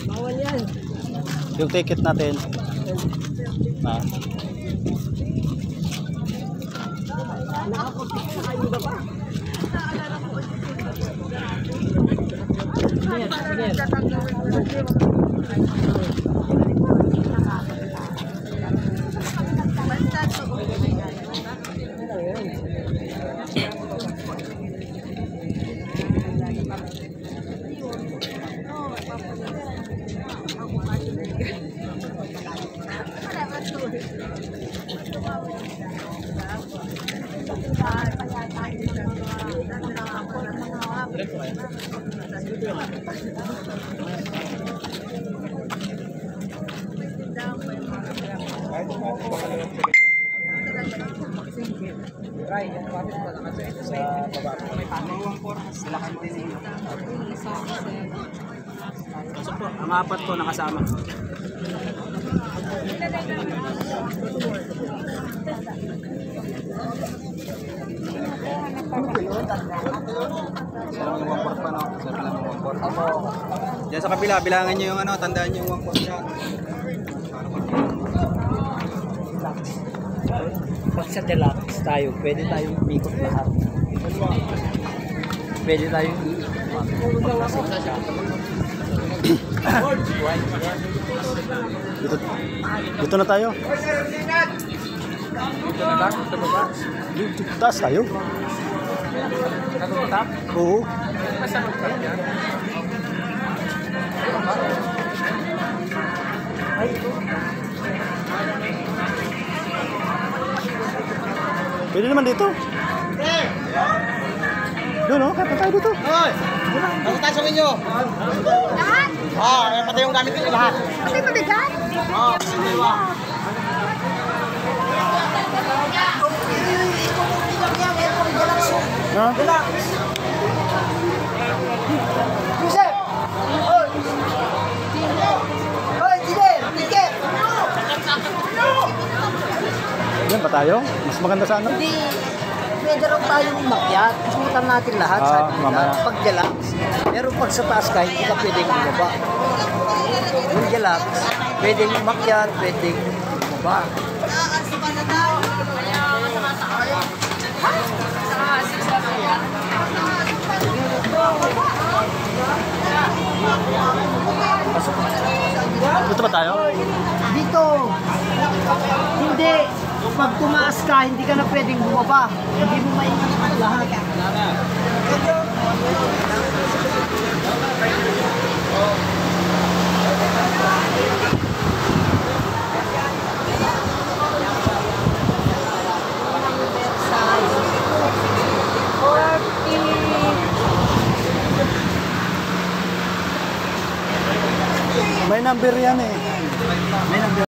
Bawal yan. Yung ticket natin. Ah. Nakakapit na kayo ba ba? Ang apat po nakasama. Diyan sa kabila, bilangan nyo yung ano, tandaan nyo yung 1 dyan. Pag sa deluxe tayo, pwede tayong umikot lahat. Pwede tayong Dito na tayo. Dito taas tayo. Oo. Pwede naman dito. Doon o, kaya tayo dito. Hoy! Ano tayo sa inyo? Lahat? Oo, pati yung gamit nyo lahat. Pati mabigat? Oo, pati dalawa. Ha? Joseph! Hoy! Hoy, Jidel! Ticket! Yan pa tayo? Mas maganda sa ano? Hindi. Pwede raw tayong umakyat. Susutan natin lahat. Ah, sabi mamaya. nila. Pag relax. Pero pag sa taas ka, hindi ka pwedeng bumaba. Yung relax, pwedeng umakyat, pwedeng bumaba. Dito ba tayo? Dito. Hindi. Pag tumaas ka, hindi ka na pwedeng bumaba. Hindi mo maingat ang lahat. May number yan eh. May number.